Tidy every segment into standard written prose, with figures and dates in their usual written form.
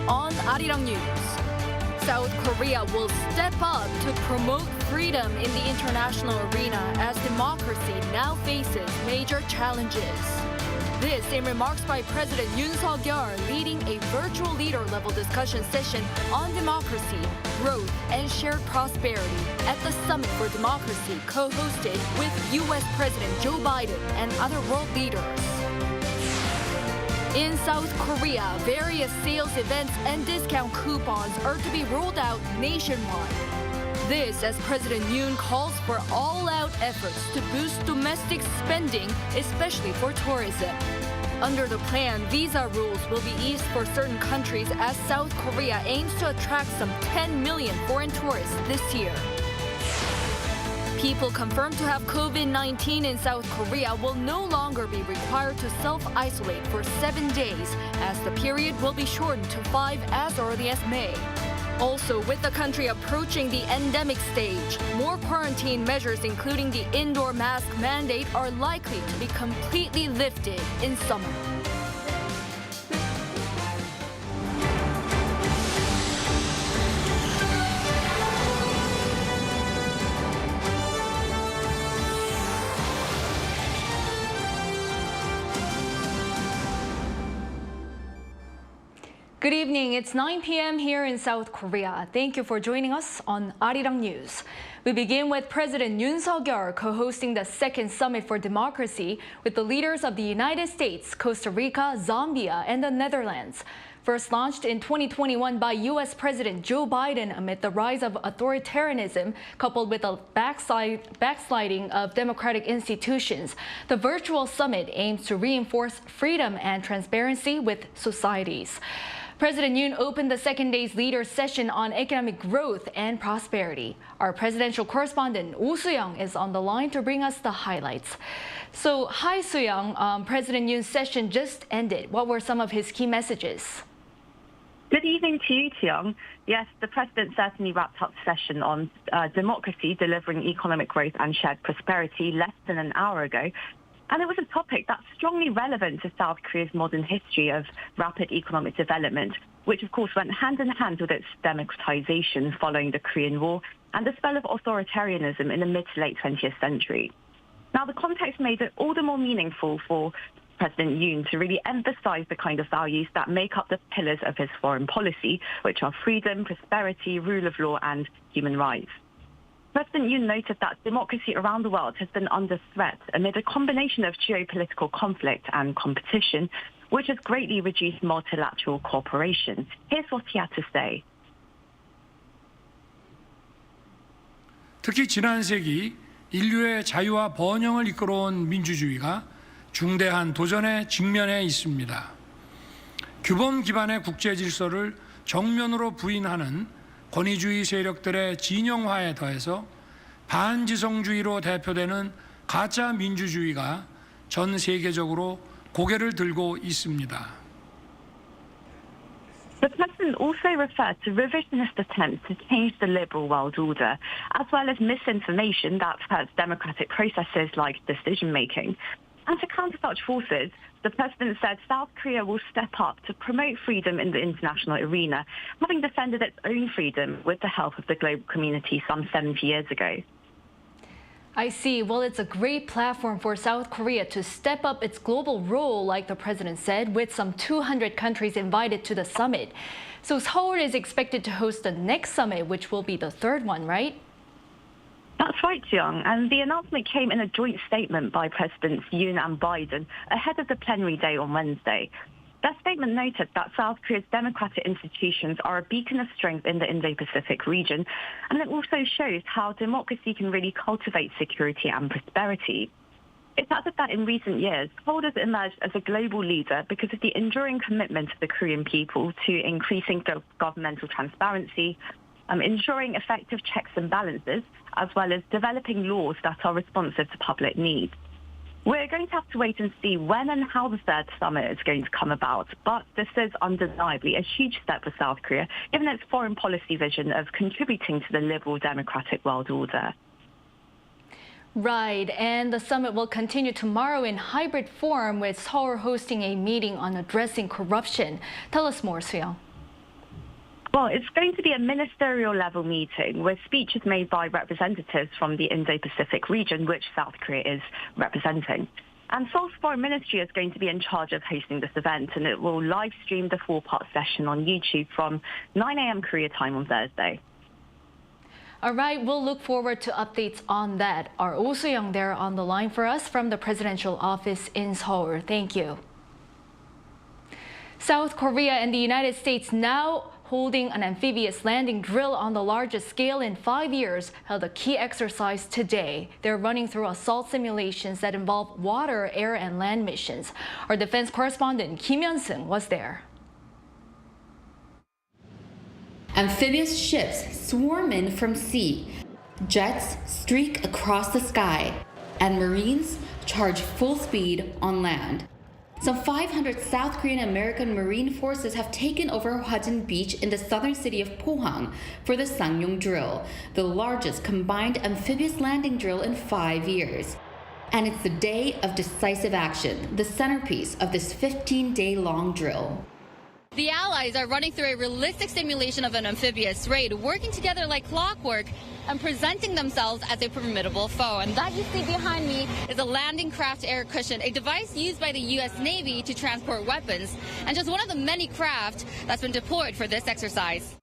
on Arirang News. South Korea will step up to promote freedom in the international arena as democracy now faces major challenges. This in remarks by President Yoon leading a virtual leader-level discussion session on democracy, growth, and shared prosperity at the Summit for Democracy co-hosted with U.S. President Joe Biden and other world leaders. In South Korea, various sales events and discount coupons are to be rolled out nationwide. This as President Yoon calls for all-out efforts to boost domestic spending, especially for tourism. Under the plan, visa rules will be eased for certain countries as South Korea aims to attract some 10 million foreign tourists this year. People confirmed to have COVID-19 in South Korea will no longer be required to self-isolate for 7 days, as the period will be shortened to 5 as early as May. Also, with the country approaching the endemic stage, more quarantine measures, including the indoor mask mandate, are likely to be completely lifted in summer. Good evening. It's 9 p.m. here in South Korea. Thank you for joining us on Arirang News. We begin with President Yoon co-hosting the second Summit for Democracy with the leaders of the United States, Costa Rica, Zambia, and the Netherlands. First launched in 2021 by U.S. President Joe Biden amid the rise of authoritarianism coupled with a backsliding of democratic institutions, the virtual summit aims to reinforce freedom and transparency with societies. President Yoon opened the second day's leaders session on economic growth and prosperity. Our presidential correspondent, Oh Soo-young, is on the line to bring us the highlights. So, hi Soo-young, President Yoon's session just ended. What were some of his key messages? Good evening to you, Tae-yong. Yes, the president certainly wrapped up the session on democracy, delivering economic growth and shared prosperity less than an hour ago. And it was a topic that's strongly relevant to South Korea's modern history of rapid economic development, which of course went hand in hand with its democratization following the Korean War and the spell of authoritarianism in the mid to late 20th century. Now, the context made it all the more meaningful for President Yoon to really emphasize the kind of values that make up the pillars of his foreign policy, which are freedom, prosperity, rule of law, and human rights. President Yoon noted that democracy around the world has been under threat amid a combination of geopolitical conflict and competition, which has greatly reduced multilateral cooperation. Here's what he had to say. 특히 지난 세기 인류의 자유와 번영을 이끌어온 민주주의가 중대한 도전에 직면해 있습니다. 규범 기반의 국제 질서를 정면으로 부인하는 권위주의 세력들의 진영화에 더해서 반지성주의로 대표되는 가짜 민주주의가 전 세계적으로 고개를 들고 있습니다. The president also referred to revisionist attempts to change the liberal world order, as well as misinformation that hurts democratic processes like decision-making. And to counter such forces, the president said South Korea will step up to promote freedom in the international arena, having defended its own freedom with the help of the global community some 70 years ago. I see. Well, it's a great platform for South Korea to step up its global role, like the president said, with some 200 countries invited to the summit. So Seoul is expected to host the next summit, which will be the third one, right? That's right, Tae-yong. And the announcement came in a joint statement by Presidents Yoon and Biden ahead of the plenary day on Wednesday. Their statement noted that South Korea's democratic institutions are a beacon of strength in the Indo-Pacific region, and it also shows how democracy can really cultivate security and prosperity. It's added that in recent years, Seoul has emerged as a global leader because of the enduring commitment of the Korean people to increasing governmental transparency, ensuring effective checks and balances, as well as developing laws that are responsive to public needs. We're going to have to wait and see when and how the third summit is going to come about, but this is undeniably a huge step for South Korea, given its foreign policy vision of contributing to the liberal democratic world order. Right, and the summit will continue tomorrow in hybrid form with Seoul hosting a meeting on addressing corruption. Tell us more, Soo-young. Well, it's going to be a ministerial level meeting with speeches made by representatives from the Indo-Pacific region, which South Korea is representing. And Seoul's foreign ministry is going to be in charge of hosting this event, and it will live stream the 4-part session on YouTube from 9 a.m. Korea time on Thursday. All right, we'll look forward to updates on that. Our Oh Soo-young there on the line for us from the presidential office in Seoul. Thank you. South Korea and the United States now holding an amphibious landing drill on the largest scale in 5 years, held a key exercise today. They're running through assault simulations that involve water, air, and land missions. Our defense correspondent Kim Hyun-sung was there. Amphibious ships swarm in from sea. Jets streak across the sky, and Marines charge full speed on land. Some 500 South Korean American Marine forces have taken over Hwajin Beach in the southern city of Pohang for the Ssangyong drill, the largest combined amphibious landing drill in 5 years. And it's the day of decisive action, the centerpiece of this 15-day-long drill. The allies are running through a realistic simulation of an amphibious raid, working together like clockwork and presenting themselves as a formidable foe. And that you see behind me is a landing craft air cushion, a device used by the U.S. Navy to transport weapons, and just one of the many craft that's been deployed for this exercise.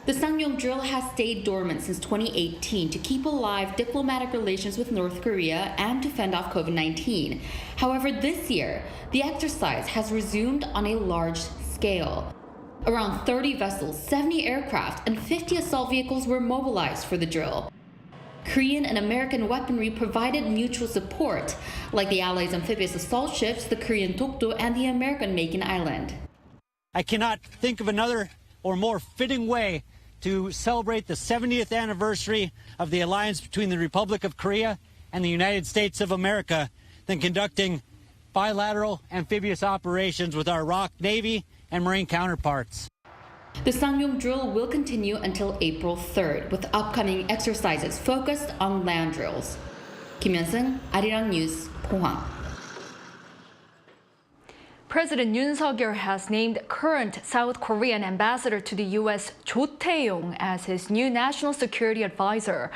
The Ssangyong drill has stayed dormant since 2018 to keep alive diplomatic relations with North Korea and to fend off COVID-19. However, this year, the exercise has resumed on a large scale. Around 30 vessels, 70 aircraft, and 50 assault vehicles were mobilized for the drill. Korean and American weaponry provided mutual support, like the Allies' amphibious assault ships, the Korean Dokdo, and the American Makin Island. I cannot think of another or more fitting way to celebrate the 70th anniversary of the alliance between the Republic of Korea and the United States of America than conducting bilateral amphibious operations with our ROK Navy and Marine counterparts. The Ssangyong drill will continue until April 3rd, with upcoming exercises focused on land drills. Kim Hyun-sung, Arirang News, Pohang. President Yoon has named current South Korean ambassador to the U.S. Tae-yong as his new national security advisor.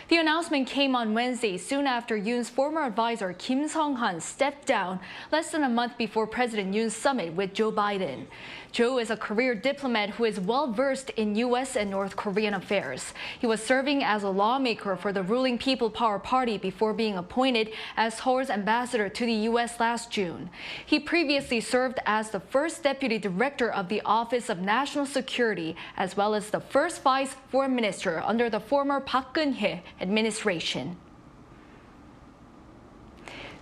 The announcement came on Wednesday, soon after Yoon's former advisor Kim Sung-han stepped down less than a month before President Yoon's summit with Joe Biden. Joe is a career diplomat who is well-versed in U.S. and North Korean affairs. He was serving as a lawmaker for the ruling People Power Party before being appointed as Seoul's ambassador to the U.S. last June. He previously served as the first deputy director of the Office of National Security, as well as the first vice foreign minister under the former Park Geun-hye administration.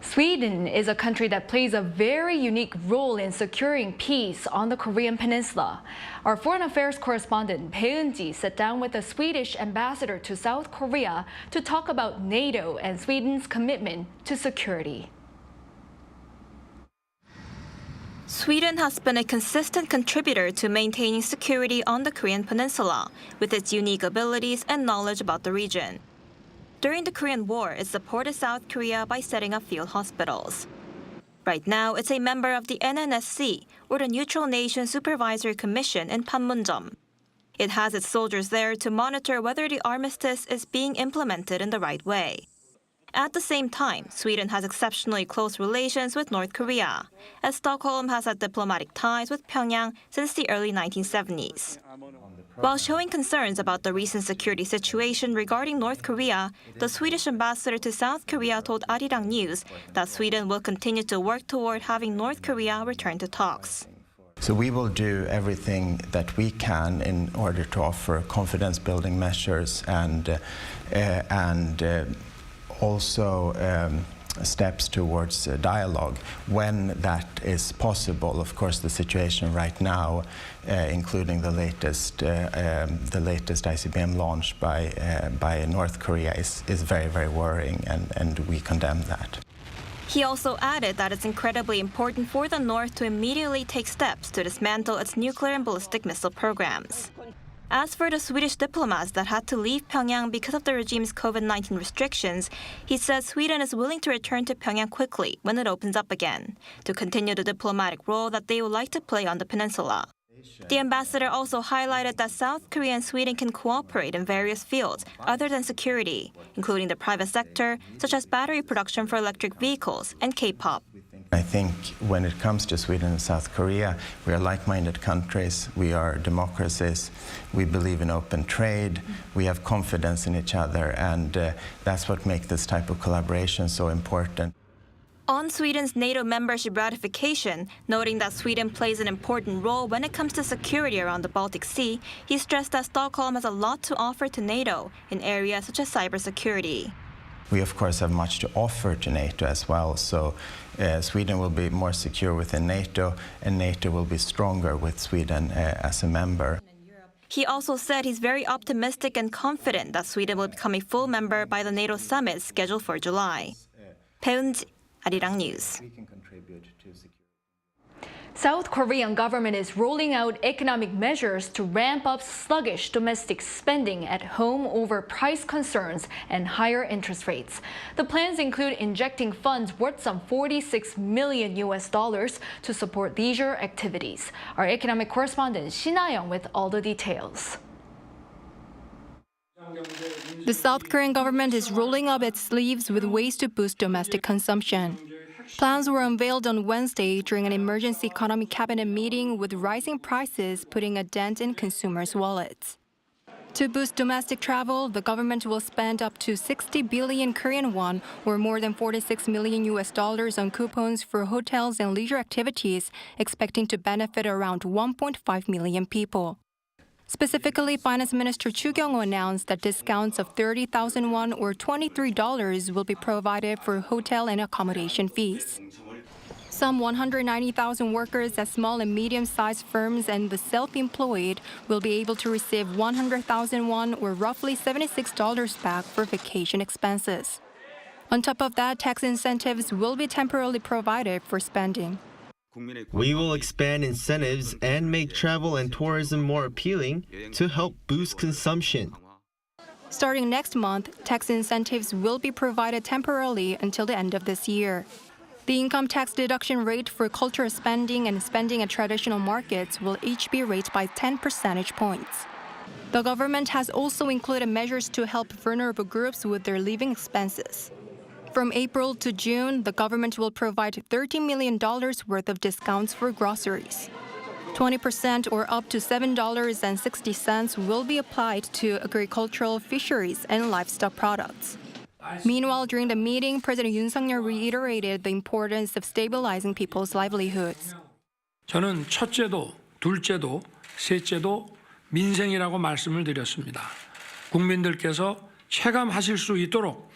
Sweden is a country that plays a very unique role in securing peace on the Korean Peninsula. Our foreign affairs correspondent Bae Eun-ji sat down with the Swedish ambassador to South Korea to talk about NATO and Sweden's commitment to security. Sweden has been a consistent contributor to maintaining security on the Korean Peninsula, with its unique abilities and knowledge about the region. During the Korean War, it supported South Korea by setting up field hospitals. Right now, it's a member of the NNSC, or the Neutral Nation Supervisory Commission in Panmunjom. It has its soldiers there to monitor whether the armistice is being implemented in the right way. At the same time, Sweden has exceptionally close relations with North Korea, as Stockholm has had diplomatic ties with Pyongyang since the early 1970s. While showing concerns about the recent security situation regarding North Korea, the Swedish ambassador to South Korea told Arirang News that Sweden will continue to work toward having North Korea return to talks. So we will do everything that we can in order to offer confidence-building measures and also steps towards dialogue when that is possible. Of course, the situation right now, including the latest ICBM launch by North Korea, is very, very worrying, and we condemn that. He also added that it's incredibly important for the North to immediately take steps to dismantle its nuclear and ballistic missile programs. As for the Swedish diplomats that had to leave Pyongyang because of the regime's COVID-19 restrictions, he says Sweden is willing to return to Pyongyang quickly when it opens up again, to continue the diplomatic role that they would like to play on the peninsula. The ambassador also highlighted that South Korea and Sweden can cooperate in various fields other than security, including the private sector, such as battery production for electric vehicles and K-pop. I think when it comes to Sweden and South Korea, we are like-minded countries, we are democracies, we believe in open trade, we have confidence in each other, and that's what makes this type of collaboration so important. On Sweden's NATO membership ratification, noting that Sweden plays an important role when it comes to security around the Baltic Sea, he stressed that Stockholm has a lot to offer to NATO in areas such as cybersecurity. We, of course, have much to offer to NATO as well, so Sweden will be more secure within NATO, and NATO will be stronger with Sweden as a member. He also said he's very optimistic and confident that Sweden will become a full member by the NATO summit scheduled for July. Tae-yong, Arirang News. South Korean government is rolling out economic measures to ramp up sluggish domestic spending at home over price concerns and higher interest rates. The plans include injecting funds worth some $46 million to support leisure activities. Our economic correspondent Ssangyong with all the details. The South Korean government is rolling up its sleeves with ways to boost domestic consumption. Plans were unveiled on Wednesday during an emergency economy cabinet meeting, with rising prices putting a dent in consumers' wallets. To boost domestic travel, the government will spend up to 60 billion Korean won, or more than $46 million on coupons for hotels and leisure activities, expecting to benefit around 1.5 million people. Specifically, Finance Minister Ssangyong announced that discounts of 30,000 won or $23 will be provided for hotel and accommodation fees. Some 190,000 workers at small and medium-sized firms and the self-employed will be able to receive 100,000 won or roughly $76 back for vacation expenses. On top of that, tax incentives will be temporarily provided for spending. We will expand incentives and make travel and tourism more appealing to help boost consumption. Starting next month, tax incentives will be provided temporarily until the end of this year. The income tax deduction rate for cultural spending and spending at traditional markets will each be raised by 10 percentage points. The government has also included measures to help vulnerable groups with their living expenses. From April to June, the government will provide $13 million worth of discounts for groceries. 20% or up to $7.60 will be applied to agricultural, fisheries, and livestock products. Meanwhile, during the meeting, President Yoon reiterated the importance of stabilizing people's livelihoods. 저는 첫째도, 둘째도, 셋째도 민생이라고 말씀을 드렸습니다. 국민들께서 체감하실 수 있도록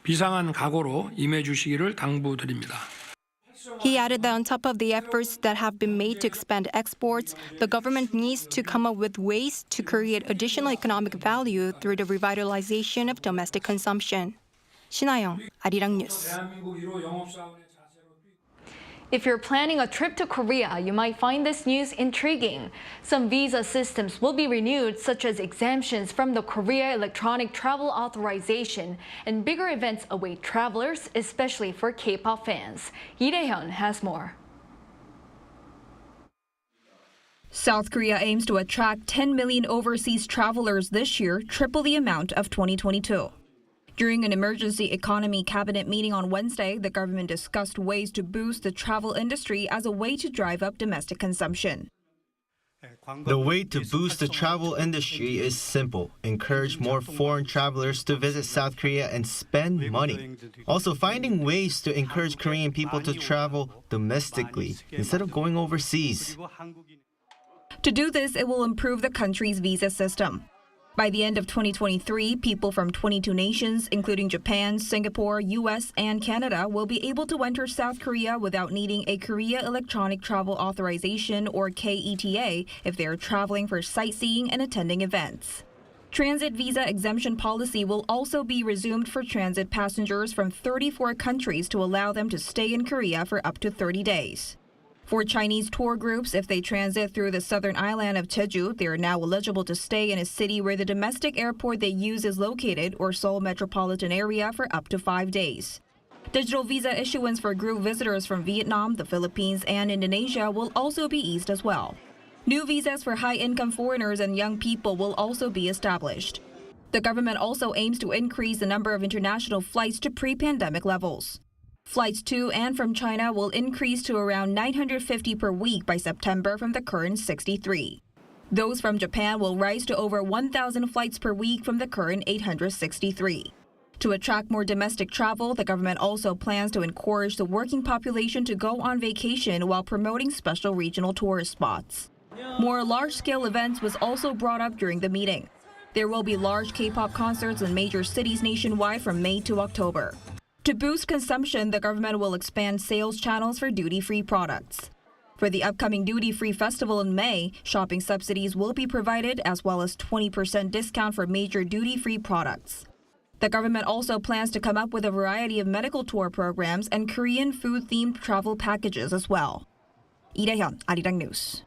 비상한 각오로 임해 주시기를 당부드립니다. He added that on top of the efforts that have been made to expand exports, the government needs to come up with ways to create additional economic value through the revitalization of domestic consumption. Ssangyong, Arirang News. If you're planning a trip to Korea, you might find this news intriguing. Some visa systems will be renewed, such as exemptions from the Korea Electronic Travel Authorization, and bigger events await travelers, especially for K-pop fans. Lee Dae-hyun has more. South Korea aims to attract 10 million overseas travelers this year, triple the amount of 2022. During an emergency economy cabinet meeting on Wednesday, the government discussed ways to boost the travel industry as a way to drive up domestic consumption. The way to boost the travel industry is simple. Encourage more foreign travelers to visit South Korea and spend money. Also, finding ways to encourage Korean people to travel domestically instead of going overseas. To do this, it will improve the country's visa system. By the end of 2023, people from 22 nations, including Japan, Singapore, US, and Canada, will be able to enter South Korea without needing a Korea Electronic Travel Authorization, or KETA, if they are traveling for sightseeing and attending events. Transit visa exemption policy will also be resumed for transit passengers from 34 countries to allow them to stay in Korea for up to 30 days. For Chinese tour groups, if they transit through the southern island of Jeju, they are now eligible to stay in a city where the domestic airport they use is located, or Seoul metropolitan area, for up to 5 days. Digital visa issuance for group visitors from Vietnam, the Philippines, and Indonesia will also be eased as well. New visas for high-income foreigners and young people will also be established. The government also aims to increase the number of international flights to pre-pandemic levels. Flights to and from China will increase to around 950 per week by September from the current 63. Those from Japan will rise to over 1,000 flights per week from the current 863. To attract more domestic travel, the government also plans to encourage the working population to go on vacation while promoting special regional tourist spots. More large-scale events was also brought up during the meeting. There will be large K-pop concerts in major cities nationwide from May to October. To boost consumption, the government will expand sales channels for duty-free products. For the upcoming duty-free festival in May, shopping subsidies will be provided as well as 20% discount for major duty-free products. The government also plans to come up with a variety of medical tour programs and Korean food-themed travel packages as well. Lee Dae-hyun, Arirang News.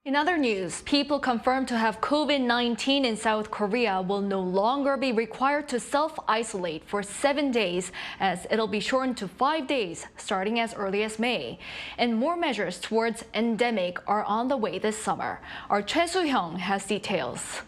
In other news, people confirmed to have COVID-19 in South Korea will no longer be required to self-isolate for 7 days, as it'll be shortened to 5 days starting as early as May. And more measures towards endemic are on the way this summer. Our Ssangyong has details.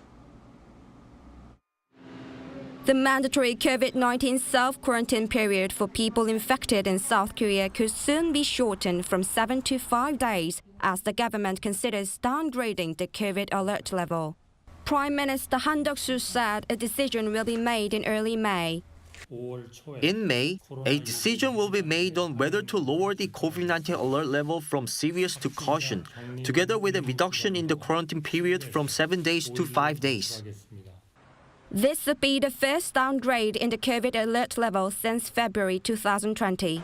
The mandatory COVID-19 self-quarantine period for people infected in South Korea could soon be shortened from 7 to 5 days as the government considers downgrading the COVID alert level. Prime Minister Han Duck-soo said a decision will be made in early May. In May, a decision will be made on whether to lower the COVID-19 alert level from serious to caution, together with a reduction in the quarantine period from 7 days to 5 days. This would be the first downgrade in the COVID alert level since February 2020.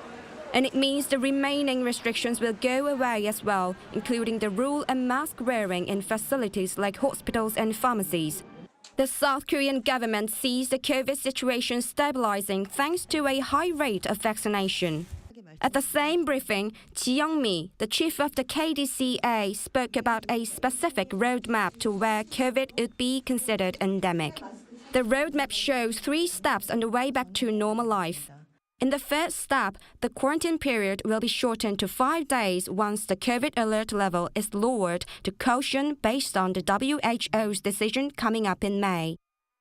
And it means the remaining restrictions will go away as well, including the rule of mask wearing in facilities like hospitals and pharmacies. The South Korean government sees the COVID situation stabilizing thanks to a high rate of vaccination. At the same briefing, Tae-yong, the chief of the KDCA, spoke about a specific roadmap to where COVID would be considered endemic. The roadmap shows 3 steps on the way back to normal life. In the first step, the quarantine period will be shortened to 5 days once the COVID alert level is lowered to caution based on the WHO's decision coming up in May.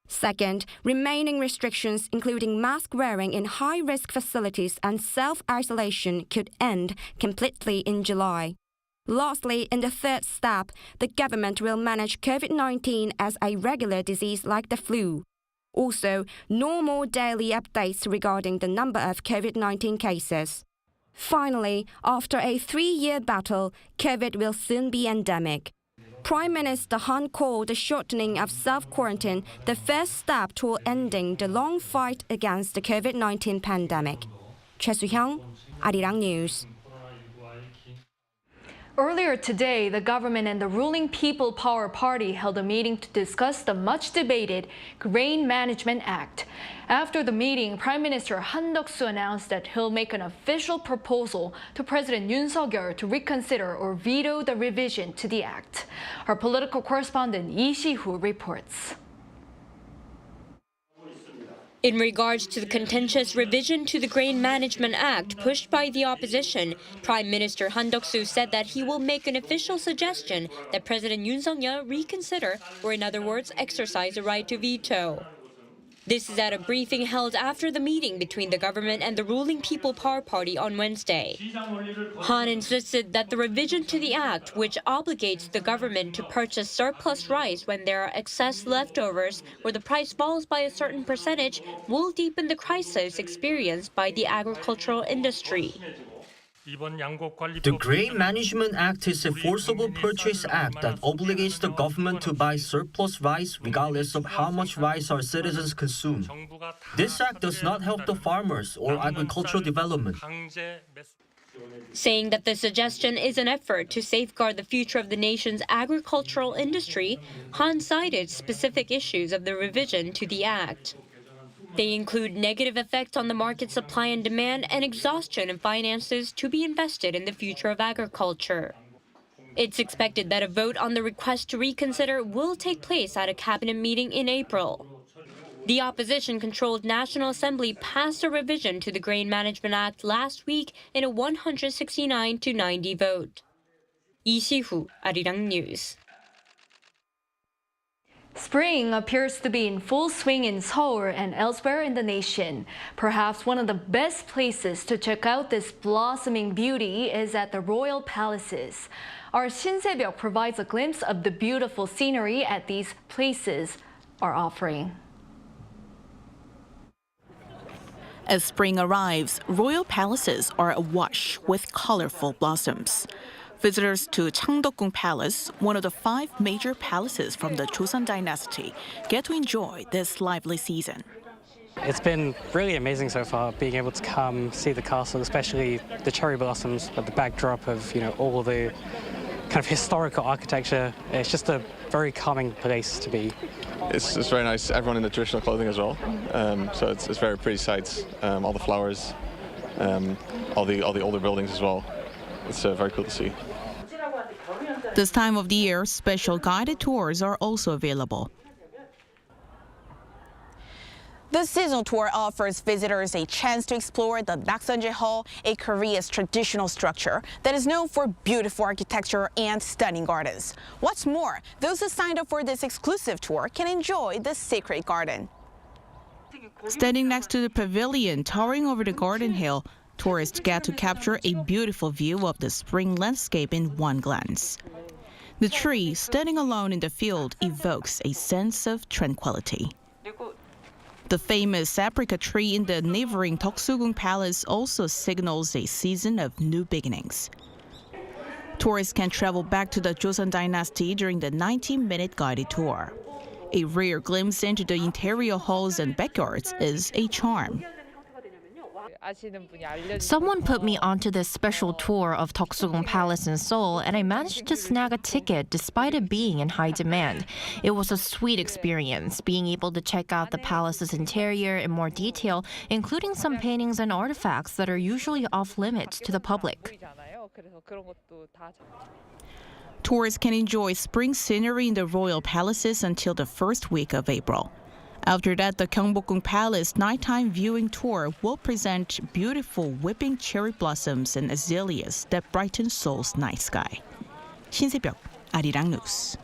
Second, remaining restrictions, including mask wearing in high-risk facilities and self-isolation, could end completely in July. Lastly, in the third step, the government will manage COVID-19 as a regular disease like the flu. Also, no more daily updates regarding the number of COVID-19 cases. Finally, after a 3-year battle, COVID will soon be endemic. Prime Minister Han called the shortening of self-quarantine the first step toward ending the long fight against the COVID-19 pandemic. Ssangyong, Arirang News. Earlier today, the government and the ruling People Power Party held a meeting to discuss the much-debated Grain Management Act. After the meeting, Prime Minister Han Duck-soo announced that he'll make an official proposal to President Yoon to reconsider or veto the revision to the act. Our political correspondent Lee Si-hoo reports. In regards to the contentious revision to the Grain Management Act pushed by the opposition, Prime Minister Han Duck-soo said that he will make an official suggestion that President Yoon reconsider, or in other words, exercise the right to veto. This is at a briefing held after the meeting between the government and the ruling People Power Party on Wednesday. Han insisted that the revision to the act, which obligates the government to purchase surplus rice when there are excess leftovers or the price falls by a certain percentage, will deepen the crisis experienced by the agricultural industry. The Grain Management Act is a forcible purchase act that obligates the government to buy surplus rice regardless of how much rice our citizens consume. This act does not help the farmers or agricultural development. Saying that the suggestion is an effort to safeguard the future of the nation's agricultural industry, Han cited specific issues of the revision to the act. They include negative effects on the market supply and demand and exhaustion of finances to be invested in the future of agriculture. It's expected that a vote on the request to reconsider will take place at a cabinet meeting in April. The opposition-controlled National Assembly passed a revision to the Grain Management Act last week in a 169-90 vote. 이시후, Arirang News. Spring appears to be in full swing in Seoul and elsewhere in the nation. Perhaps one of the best places to check out this blossoming beauty is at the royal palaces. Our Shin Se-byuk provides a glimpse of the beautiful scenery at these places are offering. As spring arrives, royal palaces are awash with colorful blossoms. Visitors to Changdeokgung Palace, one of the 5 major palaces from the Joseon dynasty, get to enjoy this lively season. It's been really amazing so far, being able to come see the castle, especially the cherry blossoms at the backdrop of, all of the kind of historical architecture. It's just a very calming place to be. It's very nice. Everyone in the traditional clothing as well, so it's very pretty sights. All the flowers, all the older buildings as well. It's very cool to see. This time of the year, special guided tours are also available. The seasonal tour offers visitors a chance to explore the Nakseonje Hall, a Korea's traditional structure that is known for beautiful architecture and stunning gardens. What's more, those who signed up for this exclusive tour can enjoy the sacred garden. Standing next to the pavilion towering over the garden hill, tourists get to capture a beautiful view of the spring landscape in one glance. The tree standing alone in the field evokes a sense of tranquility. The famous apricot tree in the neighboring Deoksugung Palace also signals a season of new beginnings. Tourists can travel back to the Joseon dynasty during the 90-minute guided tour. A rare glimpse into the interior halls and backyards is a charm. Someone put me onto this special tour of Deoksugung Palace in Seoul, and I managed to snag a ticket despite it being in high demand. It was a sweet experience, being able to check out the palace's interior in more detail, including some paintings and artifacts that are usually off-limits to the public. Tourists can enjoy spring scenery in the royal palaces until the first week of April. After that, the Gyeongbokgung Palace nighttime viewing tour will present beautiful whipping cherry blossoms and azaleas that brighten Seoul's night sky. Shin Se-byuk, Arirang News.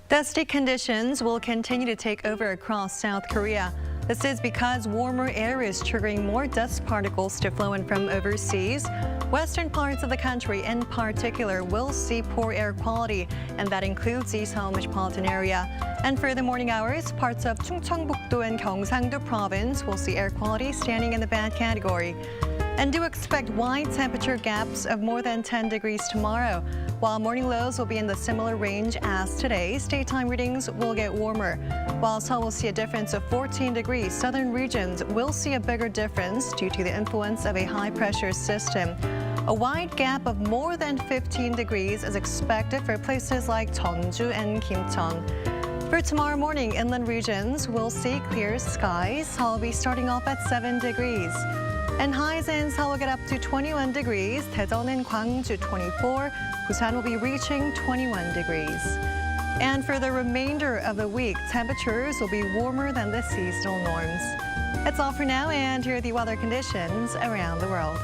Dusty conditions will continue to take over across South Korea. This is because warmer air is triggering more dust particles to flow in from overseas. Western parts of the country in particular will see poor air quality, and that includes the Seoul metropolitan area. And for the morning hours, parts of Chungcheongbuk-do and Gyeongsang-do province will see air quality standing in the bad category. And do expect wide temperature gaps of more than 10 degrees tomorrow. While morning lows will be in the similar range as today's, daytime readings will get warmer. While Seoul will see a difference of 14 degrees, southern regions will see a bigger difference due to the influence of a high-pressure system. A wide gap of more than 15 degrees is expected for places like Jeonju and Kimcheon. For tomorrow morning, inland regions will see clear skies. Seoul will be starting off at 7 degrees. And highs in Seoul will get up to 21 degrees. Daejeon and Gwangju 24. Busan will be reaching 21 degrees. And for the remainder of the week, temperatures will be warmer than the seasonal norms. That's all for now, and here are the weather conditions around the world.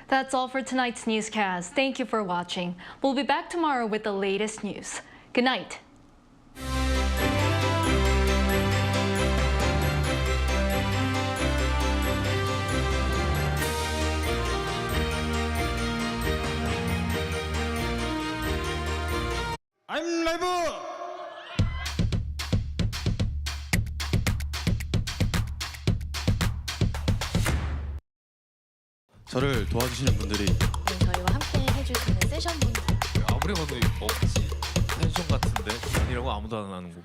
That's all for tonight's newscast. Thank you for watching. We'll be back tomorrow with the latest news. Good night. I'm live. 저를 도와주시는 분들이 저희와 함께 해주시는 세션 분들 아무리 봐도 억지 텐션 같은데 아니라고 아무도 안 하는 거고